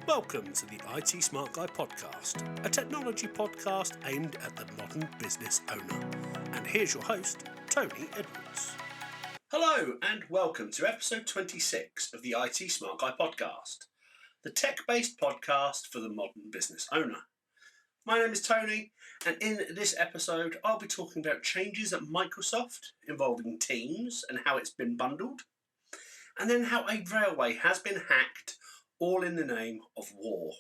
Welcome to the IT Smart Guy podcast, a technology podcast aimed at the modern business owner. And here's your host, Tony Edwards. Hello, and welcome to episode 26 of the IT Smart Guy podcast, the tech-based podcast for the modern business owner. My name is Tony, and in this episode, I'll be talking about changes at Microsoft involving Teams and how it's been bundled, and then how a railway has been hacked, all in the name of war.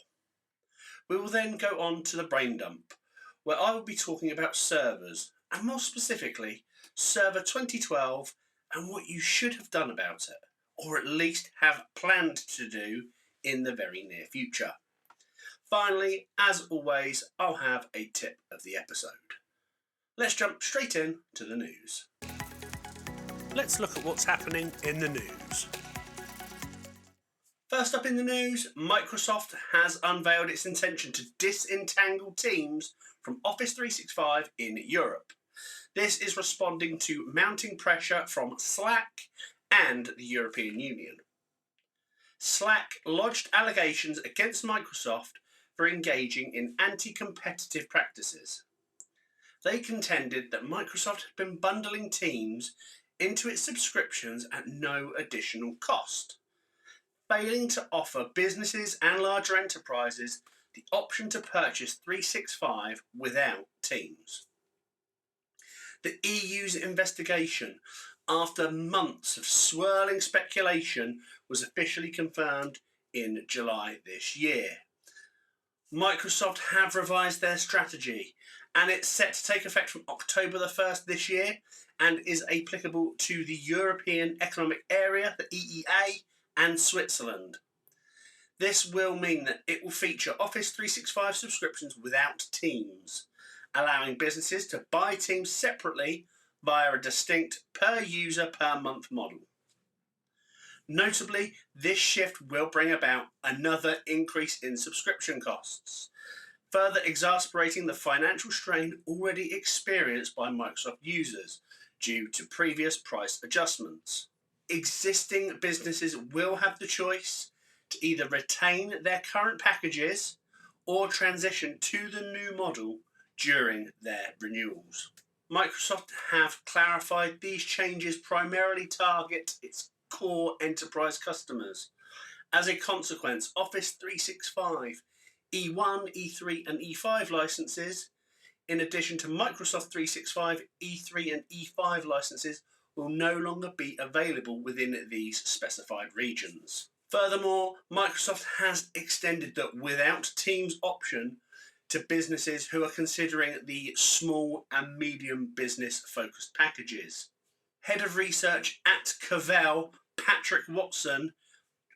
We will then go on to the brain dump, where I will be talking about servers, and more specifically, Server 2012 and what you should have done about it, or at least have planned to do in the very near future. Finally, as always, I'll have a tip of the episode. Let's jump straight in to the news. Let's look at what's happening in the news. First up in the news, Microsoft has unveiled its intention to disentangle Teams from Office 365 in Europe. This is responding to mounting pressure from Slack and the European Union. Slack lodged allegations against Microsoft for engaging in anti-competitive practices. They contended that Microsoft had been bundling Teams into its subscriptions at no additional cost, failing to offer businesses and larger enterprises the option to purchase 365 without Teams. The EU's investigation, after months of swirling speculation, was officially confirmed in July this year. Microsoft have revised their strategy, and it's set to take effect from October the 1st this year and is applicable to the European Economic Area, the EEA, and Switzerland. This will mean that it will feature Office 365 subscriptions without Teams, allowing businesses to buy Teams separately via a distinct per-user per-month model. Notably, this shift will bring about another increase in subscription costs, further exacerbating the financial strain already experienced by Microsoft users due to previous price adjustments. Existing businesses will have the choice to either retain their current packages or transition to the new model during their renewals. Microsoft have clarified these changes primarily target its core enterprise customers. As a consequence, Office 365 E1, E3 and E5 licenses, in addition to Microsoft 365 E3 and E5 licenses, will no longer be available within these specified regions. Furthermore, Microsoft has extended the without Teams option to businesses who are considering the small and medium business focused packages. Head of research at Cavell, Patrick Watson,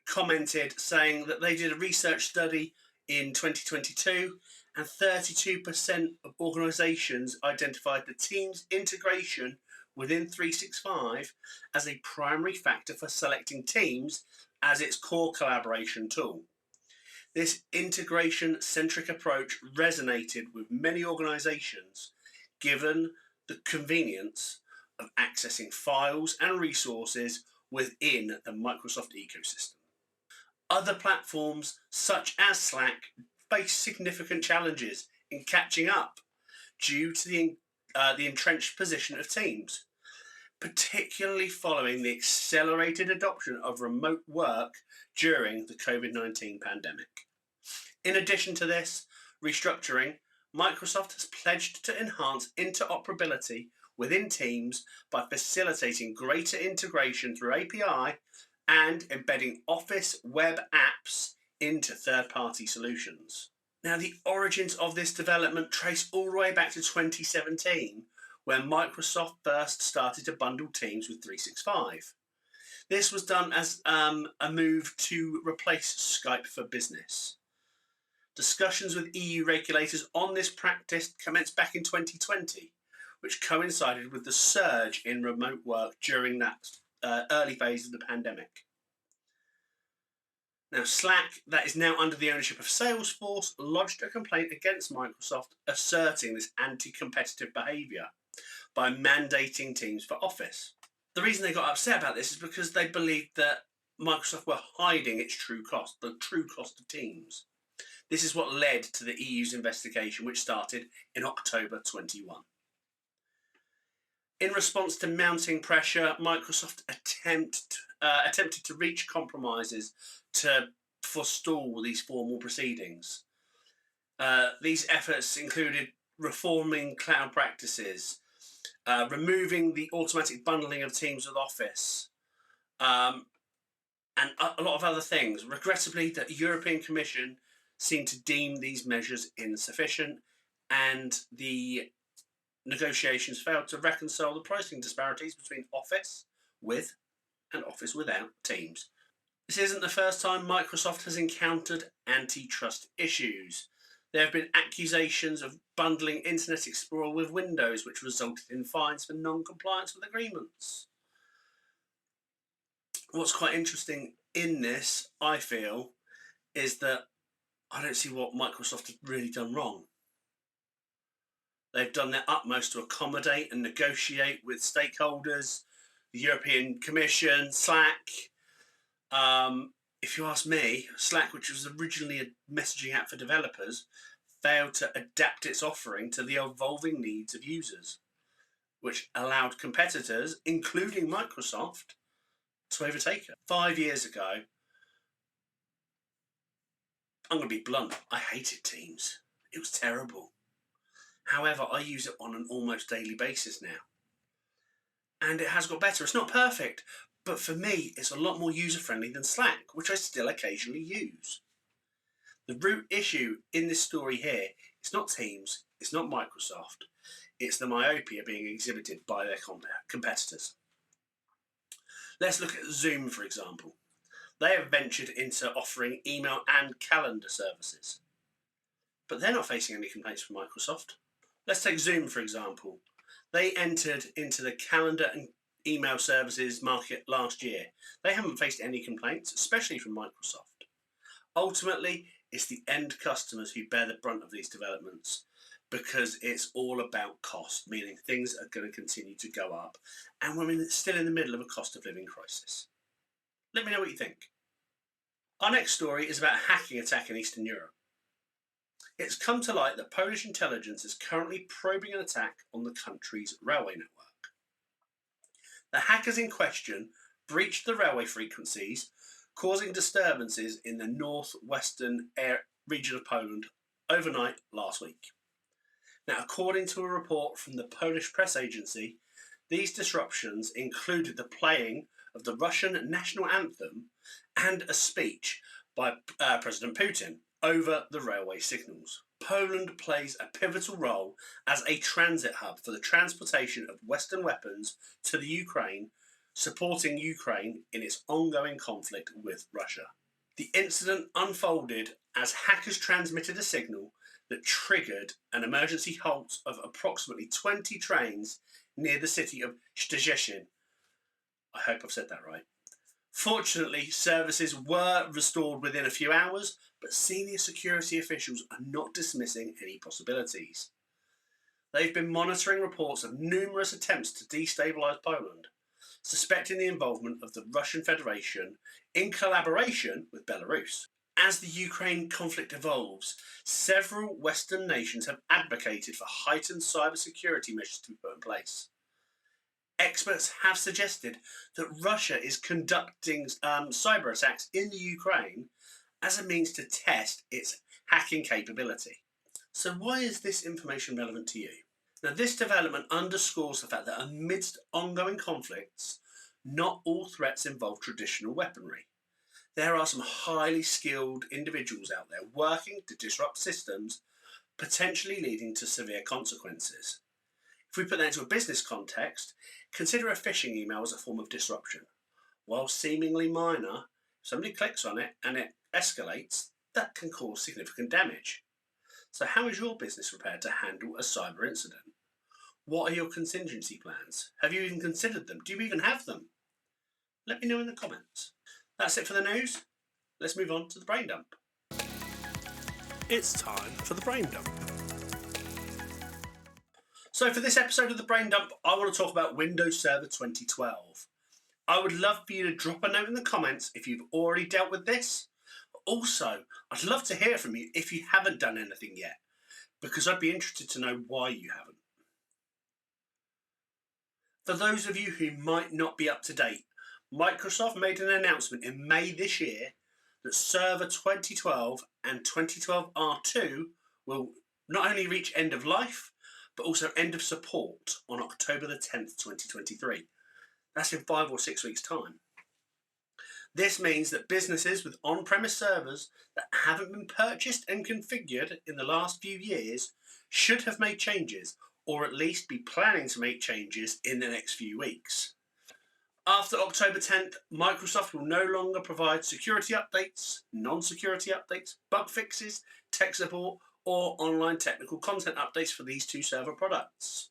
commented saying that they did a research study in 2022 and 32% of organisations identified the Teams integration within 365 as a primary factor for selecting Teams as its core collaboration tool. This integration-centric approach resonated with many organisations, given the convenience of accessing files and resources within the Microsoft ecosystem. Other platforms, such as Slack, face significant challenges in catching up due to the entrenched position of Teams, particularly following the accelerated adoption of remote work during the COVID-19 pandemic. In addition to this restructuring, Microsoft has pledged to enhance interoperability within Teams by facilitating greater integration through API and embedding Office web apps into third-party solutions. Now, the origins of this development trace all the way back to 2017, when Microsoft first started to bundle Teams with 365. This was done as a move to replace Skype for Business. Discussions with EU regulators on this practice commenced back in 2020, which coincided with the surge in remote work during that early phase of the pandemic. Now, Slack, that is now under the ownership of Salesforce, lodged a complaint against Microsoft asserting this anti-competitive behaviour by mandating Teams for Office. The reason they got upset about this is because they believed that Microsoft were hiding its true cost, the true cost of Teams. This is what led to the EU's investigation, which started in October 21. In response to mounting pressure, Microsoft attempted to reach compromises to forestall these formal proceedings. These efforts included reforming cloud practices, removing the automatic bundling of Teams with Office, and a lot of other things. Regrettably, the European Commission seemed to deem these measures insufficient, and the negotiations failed to reconcile the pricing disparities between Office with and Office without Teams. This isn't the first time Microsoft has encountered antitrust issues. There have been accusations of bundling Internet Explorer with Windows, which resulted in fines for non-compliance with agreements. What's quite interesting in this, I feel, is that I don't see what Microsoft has really done wrong. They've done their utmost to accommodate and negotiate with stakeholders, the European Commission, Slack. If you ask me, Slack, which was originally a messaging app for developers, failed to adapt its offering to the evolving needs of users, which allowed competitors, including Microsoft, to overtake it. 5 years ago, I'm going to be blunt, I hated Teams. It was terrible. However, I use it on an almost daily basis now. And it has got better. It's not perfect, but for me, it's a lot more user-friendly than Slack, which I still occasionally use. The root issue in this story here is not Teams, it's not Microsoft, it's the myopia being exhibited by their competitors. Let's look at Zoom, for example. They have ventured into offering email and calendar services, but they're not facing any complaints from Microsoft. Let's take Zoom, for example. They entered into the calendar and email services market last year. They haven't faced any complaints, especially from Microsoft. Ultimately, it's the end customers who bear the brunt of these developments because it's all about cost, meaning things are going to continue to go up, and we're still in the middle of a cost of living crisis. Let me know what you think. Our next story is about a hacking attack in Eastern Europe. It's come to light that Polish intelligence is currently probing an attack on the country's railway network. The hackers in question breached the railway frequencies, causing disturbances in the northwestern region of Poland overnight last week. Now, according to a report from the Polish press agency, these disruptions included the playing of the Russian national anthem and a speech by President Putin over the railway signals. Poland plays a pivotal role as a transit hub for the transportation of Western weapons to the Ukraine, supporting Ukraine in its ongoing conflict with Russia. The incident unfolded as hackers transmitted a signal that triggered an emergency halt of approximately 20 trains near the city of Szczecin. I hope I've said that right. Fortunately, services were restored within a few hours, but senior security officials are not dismissing any possibilities. They've been monitoring reports of numerous attempts to destabilise Poland, suspecting the involvement of the Russian Federation in collaboration with Belarus. As the Ukraine conflict evolves, several Western nations have advocated for heightened cybersecurity measures to be put in place. Experts have suggested that Russia is conducting cyber attacks in the Ukraine as a means to test its hacking capability. So why is this information relevant to you? Now, this development underscores the fact that amidst ongoing conflicts, not all threats involve traditional weaponry. There are some highly skilled individuals out there working to disrupt systems, potentially leading to severe consequences. If we put that into a business context, consider a phishing email as a form of disruption. While seemingly minor, if somebody clicks on it and it escalates, that can cause significant damage. So how is your business prepared to handle a cyber incident? What are your contingency plans? Have you even considered them? Do you even have them? Let me know in the comments. That's it for the news. Let's move on to the brain dump. It's time for the brain dump. So for this episode of the Brain Dump, I want to talk about Windows Server 2012. I would love for you to drop a note in the comments if you've already dealt with this. Also, I'd love to hear from you if you haven't done anything yet, because I'd be interested to know why you haven't. For those of you who might not be up to date, Microsoft made an announcement in May this year that Server 2012 and 2012 R2 will not only reach end of life, but also end of support on October the 10th, 2023. That's in 5 or 6 weeks' time. This means that businesses with on-premise servers that haven't been purchased and configured in the last few years should have made changes, or at least be planning to make changes in the next few weeks. After October 10th, Microsoft will no longer provide security updates, non-security updates, bug fixes, tech support, or online technical content updates for these two server products.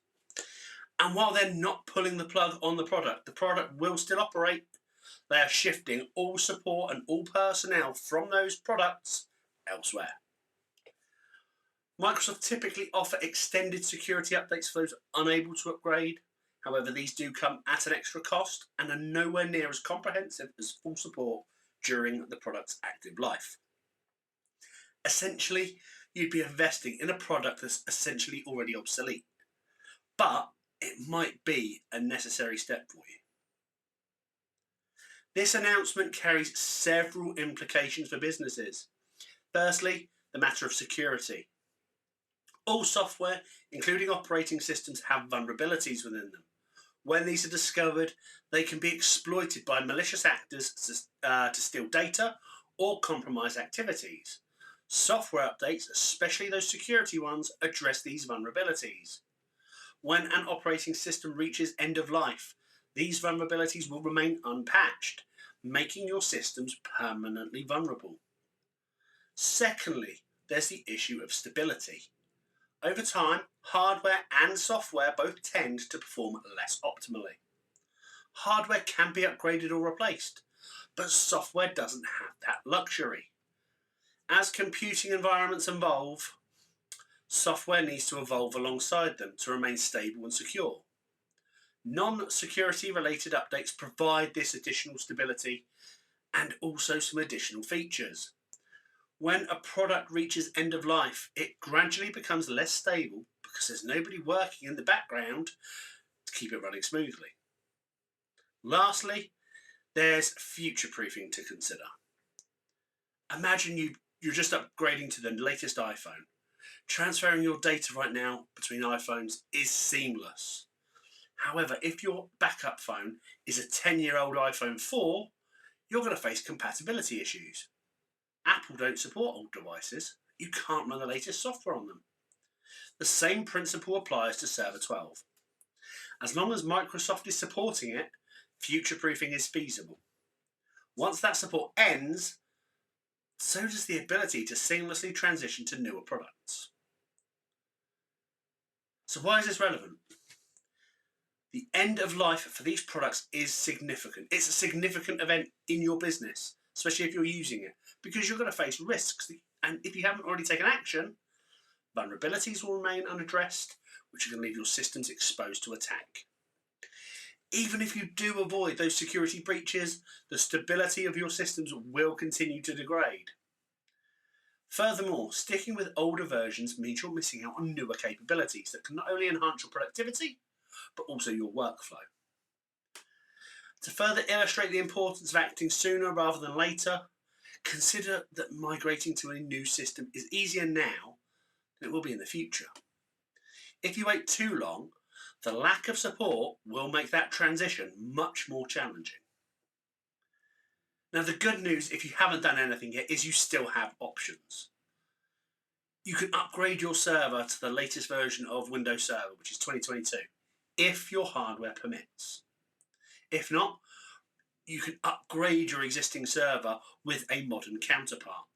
And while they're not pulling the plug on the product will still operate. They are shifting all support and all personnel from those products elsewhere. Microsoft typically offer extended security updates for those unable to upgrade. However, these do come at an extra cost and are nowhere near as comprehensive as full support during the product's active life. Essentially, you'd be investing in a product that's essentially already obsolete, but it might be a necessary step for you. This announcement carries several implications for businesses. Firstly, the matter of security. All software, including operating systems, have vulnerabilities within them. When these are discovered, they can be exploited by malicious actors to steal data or compromise activities. Software updates, especially those security ones, address these vulnerabilities. When an operating system reaches end of life, these vulnerabilities will remain unpatched, making your systems permanently vulnerable. Secondly, there's the issue of stability. Over time, hardware and software both tend to perform less optimally. Hardware can be upgraded or replaced, but software doesn't have that luxury. As computing environments evolve, software needs to evolve alongside them to remain stable and secure. Non-security related updates provide this additional stability and also some additional features. When a product reaches end of life, it gradually becomes less stable because there's nobody working in the background to keep it running smoothly. Lastly, there's future-proofing to consider. Imagine you're just upgrading to the latest iPhone. Transferring your data right now between iPhones is seamless. However, if your backup phone is a 10-year-old iPhone 4, you're going to face compatibility issues. Apple don't support old devices. You can't run the latest software on them. The same principle applies to Server 12. As long as Microsoft is supporting it, future-proofing is feasible. Once that support ends, so does the ability to seamlessly transition to newer products. So why is this relevant? The end of life for these products is significant. It's a significant event in your business, especially if you're using it, because you're going to face risks. And if you haven't already taken action, vulnerabilities will remain unaddressed, which are going to leave your systems exposed to attack. Even if you do avoid those security breaches, the stability of your systems will continue to degrade. Furthermore, sticking with older versions means you're missing out on newer capabilities that can not only enhance your productivity, but also your workflow. To further illustrate the importance of acting sooner rather than later, consider that migrating to a new system is easier now than it will be in the future. If you wait too long, the lack of support will make that transition much more challenging. Now, the good news, if you haven't done anything yet, is you still have options. You can upgrade your server to the latest version of Windows Server, which is 2022, if your hardware permits. If not, you can upgrade your existing server with a modern counterpart.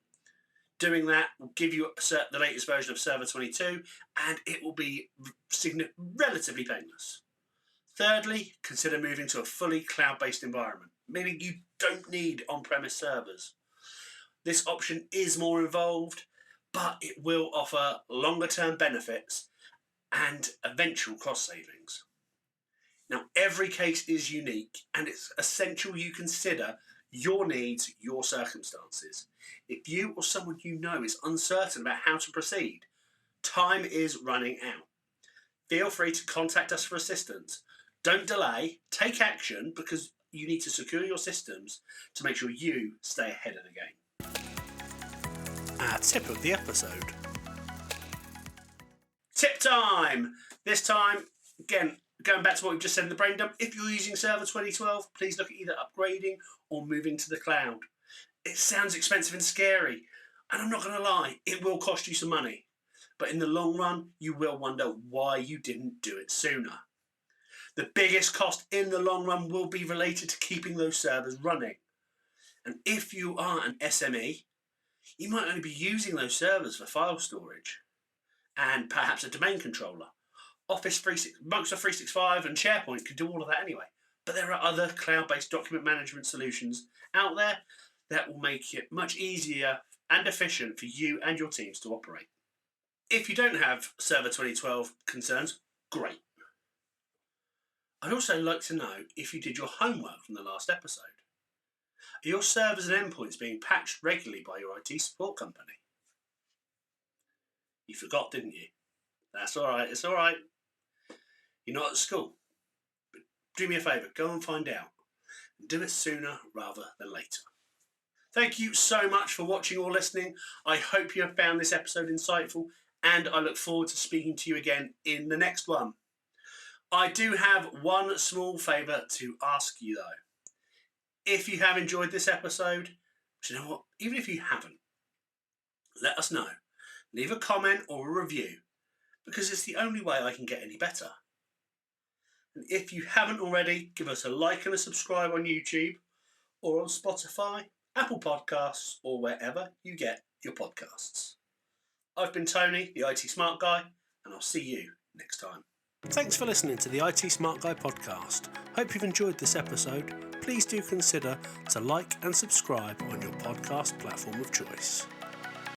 Doing that will give you the latest version of Server 22, and it will be relatively painless. Thirdly, consider moving to a fully cloud-based environment, meaning you don't need on-premise servers. This option is more involved, but it will offer longer-term benefits and eventual cost savings. Now, every case is unique, and it's essential you consider your needs, your circumstances. If you or someone you know is uncertain about how to proceed, time is running out. Feel free to contact us for assistance. Don't delay, take action, because you need to secure your systems to make sure you stay ahead of the game. Our tip of the episode. Tip time! This time, again, going back to what we've just said in the brain dump, if you're using Server 2012, please look at either upgrading or moving to the cloud. It sounds expensive and scary, and I'm not going to lie, it will cost you some money. But in the long run, you will wonder why you didn't do it sooner. The biggest cost in the long run will be related to keeping those servers running. And if you are an SME, you might only be using those servers for file storage and perhaps a domain controller. Microsoft 365 and SharePoint can do all of that anyway. But there are other cloud-based document management solutions out there that will make it much easier and efficient for you and your teams to operate. If you don't have Server 2012 concerns, great. I'd also like to know if you did your homework from the last episode. Are your servers and endpoints being patched regularly by your IT support company? You forgot, didn't you? That's all right, it's all right. You're not at school. But do me a favour, go and find out. And do it sooner rather than later. Thank you so much for watching or listening. I hope you have found this episode insightful, and I look forward to speaking to you again in the next one. I do have one small favour to ask you though. If you have enjoyed this episode, do you know what? Even if you haven't, let us know. Leave a comment or a review, because it's the only way I can get any better. And if you haven't already, give us a like and a subscribe on YouTube or on Spotify, Apple Podcasts, or wherever you get your podcasts. I've been Tony, the IT Smart Guy, and I'll see you next time. Thanks for listening to the IT Smart Guy podcast. Hope you've enjoyed this episode. Please do consider to like and subscribe on your podcast platform of choice.